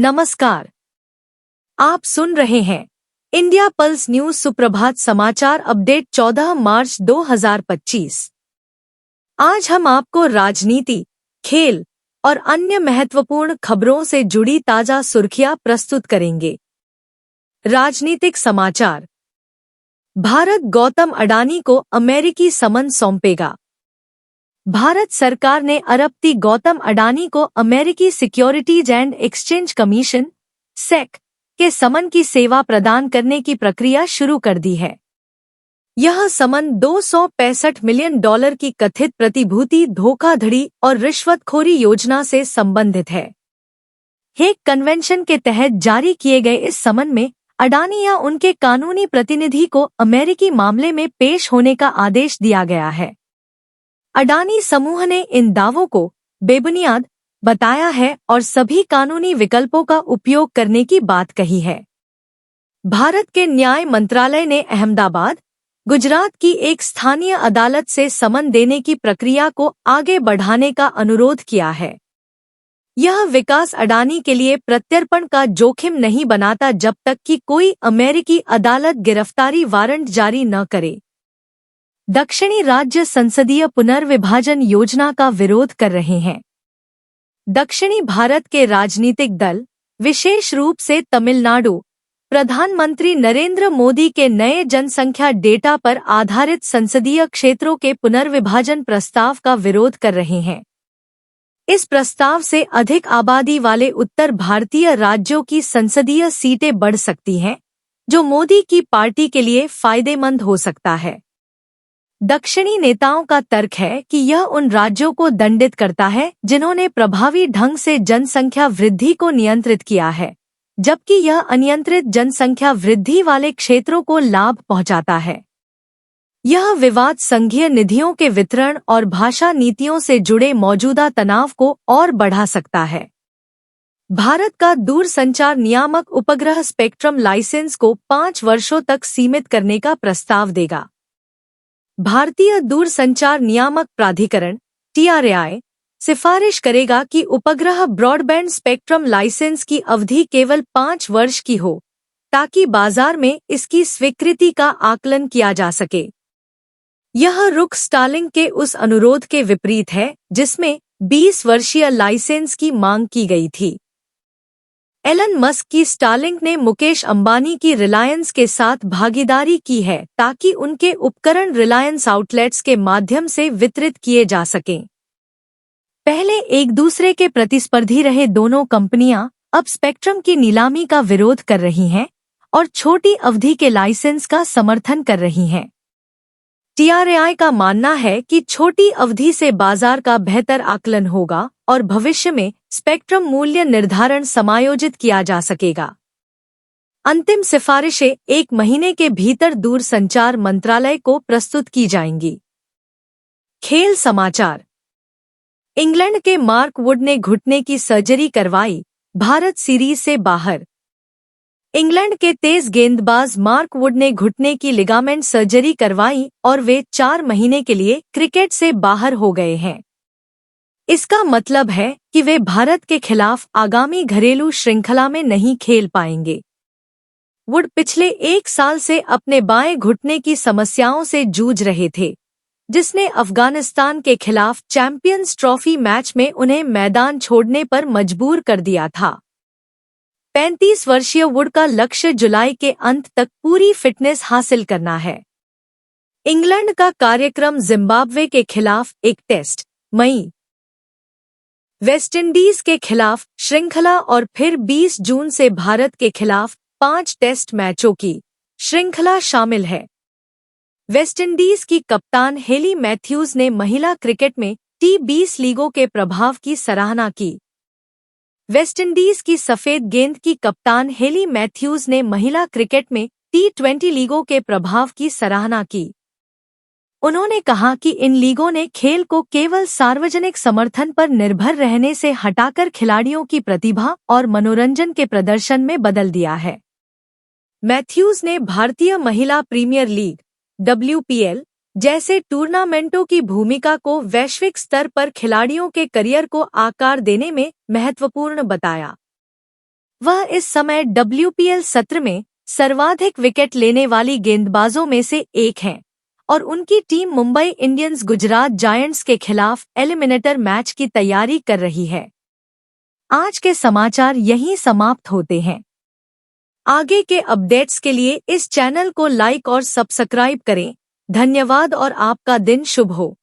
नमस्कार। आप सुन रहे हैं इंडिया पल्स न्यूज सुप्रभात समाचार अपडेट 14 मार्च 2025। आज हम आपको राजनीति, खेल और अन्य महत्वपूर्ण खबरों से जुड़ी ताजा सुर्खियां प्रस्तुत करेंगे। राजनीतिक समाचार। भारत गौतम अडानी को अमेरिकी समन सौंपेगा। भारत सरकार ने अरबपति गौतम अडानी को अमेरिकी securities and exchange commission (SEC) के समन की सेवा प्रदान करने की प्रक्रिया शुरू कर दी है। यह समन $265 मिलियन की कथित प्रतिभूति धोखाधड़ी और रिश्वतखोरी योजना से संबंधित है। हेग कन्वेंशन के तहत जारी किए गए इस समन में अडानी या उनके कानूनी प्रतिनिधि को अमेरिकी मामले में पेश होने का आदेश दिया गया है। अडानी समूह ने इन दावों को बेबुनियाद बताया है और सभी कानूनी विकल्पों का उपयोग करने की बात कही है। भारत के न्याय मंत्रालय ने अहमदाबाद, गुजरात की एक स्थानीय अदालत से समन देने की प्रक्रिया को आगे बढ़ाने का अनुरोध किया है। यह विकास अडानी के लिए प्रत्यर्पण का जोखिम नहीं बनाता जब तक कि कोई अमेरिकी अदालत गिरफ्तारी वारंट जारी न करे। दक्षिणी राज्य संसदीय पुनर्विभाजन योजना का विरोध कर रहे हैं। दक्षिणी भारत के राजनीतिक दल, विशेष रूप से तमिलनाडु, प्रधानमंत्री नरेंद्र मोदी के नए जनसंख्या डेटा पर आधारित संसदीय क्षेत्रों के पुनर्विभाजन प्रस्ताव का विरोध कर रहे हैं। इस प्रस्ताव से अधिक आबादी वाले उत्तर भारतीय राज्यों की संसदीय सीटें बढ़ सकती हैं, जो मोदी की पार्टी के लिए फायदेमंद हो सकता है। दक्षिणी नेताओं का तर्क है कि यह उन राज्यों को दंडित करता है जिन्होंने प्रभावी ढंग से जनसंख्या वृद्धि को नियंत्रित किया है, जबकि यह अनियंत्रित जनसंख्या वृद्धि वाले क्षेत्रों को लाभ पहुंचाता है। यह विवाद संघीय निधियों के वितरण और भाषा नीतियों से जुड़े मौजूदा तनाव को और बढ़ा सकता है। भारत का दूरसंचार नियामक उपग्रह स्पेक्ट्रम लाइसेंस को 5 वर्षों तक सीमित करने का प्रस्ताव देगा। भारतीय दूरसंचार नियामक प्राधिकरण (TRAI) सिफारिश करेगा कि उपग्रह ब्रॉडबैंड स्पेक्ट्रम लाइसेंस की अवधि केवल 5 वर्ष की हो, ताकि बाजार में इसकी स्वीकृति का आकलन किया जा सके। यह रुख स्टारलिंक के उस अनुरोध के विपरीत है जिसमें 20 वर्षीय लाइसेंस की मांग की गई थी। एलन मस्क की स्टारलिंक ने मुकेश अंबानी की रिलायंस के साथ भागीदारी की है ताकि उनके उपकरण रिलायंस आउटलेट्स के माध्यम से वितरित किए जा सकें। पहले एक दूसरे के प्रतिस्पर्धी रहे दोनों कंपनियां अब स्पेक्ट्रम की नीलामी का विरोध कर रही हैं और छोटी अवधि के लाइसेंस का समर्थन कर रही हैं। TRAI का मानना है कि छोटी अवधि से बाजार का बेहतर आकलन होगा और भविष्य में स्पेक्ट्रम मूल्य निर्धारण समायोजित किया जा सकेगा। अंतिम सिफारिशें 1 महीने के भीतर दूरसंचार मंत्रालय को प्रस्तुत की जाएंगी। खेल समाचार। इंग्लैंड के मार्क वुड ने घुटने की सर्जरी करवाई, भारत सीरीज से बाहर। इंग्लैंड के तेज गेंदबाज मार्क वुड ने घुटने की लिगामेंट सर्जरी करवाई और वे 4 महीने के लिए क्रिकेट से बाहर हो गए हैं। इसका मतलब है कि वे भारत के खिलाफ आगामी घरेलू श्रृंखला में नहीं खेल पाएंगे। वुड पिछले 1 साल से अपने बाएं घुटने की समस्याओं से जूझ रहे थे, जिसने अफगानिस्तान के खिलाफ चैंपियंस ट्रॉफी मैच में उन्हें मैदान छोड़ने पर मजबूर कर दिया था। 35 वर्षीय वुड का लक्ष्य जुलाई के अंत तक पूरी फिटनेस हासिल करना है। इंग्लैंड का कार्यक्रम जिम्बाब्वे के खिलाफ एक टेस्ट, मई, वेस्टइंडीज के खिलाफ श्रृंखला और फिर 20 जून से भारत के खिलाफ 5 टेस्ट मैचों की श्रृंखला शामिल है। वेस्टइंडीज की कप्तान हेली मैथ्यूज ने महिला क्रिकेट में T20 लीगों के प्रभाव की सराहना की। वेस्टइंडीज की सफेद गेंद की कप्तान हेली मैथ्यूज ने महिला क्रिकेट में T20 लीगों के प्रभाव की सराहना की। उन्होंने कहा कि इन लीगों ने खेल को केवल सार्वजनिक समर्थन पर निर्भर रहने से हटाकर खिलाड़ियों की प्रतिभा और मनोरंजन के प्रदर्शन में बदल दिया है। मैथ्यूज ने भारतीय महिला प्रीमियर लीग (WPL) जैसे टूर्नामेंटों की भूमिका को वैश्विक स्तर पर खिलाड़ियों के करियर को आकार देने में महत्वपूर्ण बताया। वह इस समय WPL सत्र में सर्वाधिक विकेट लेने वाली गेंदबाजों में से एक हैं और उनकी team Mumbai Indians Gujarat giants के खिलाफ एलिमिनेटर मैच की तैयारी कर रही है। आज के समाचार यहीं समाप्त होते हैं। आगे के अपडेट्स के लिए इस चैनल को लाइक और सब्सक्राइब करें। धन्यवाद और आपका दिन शुभ हो।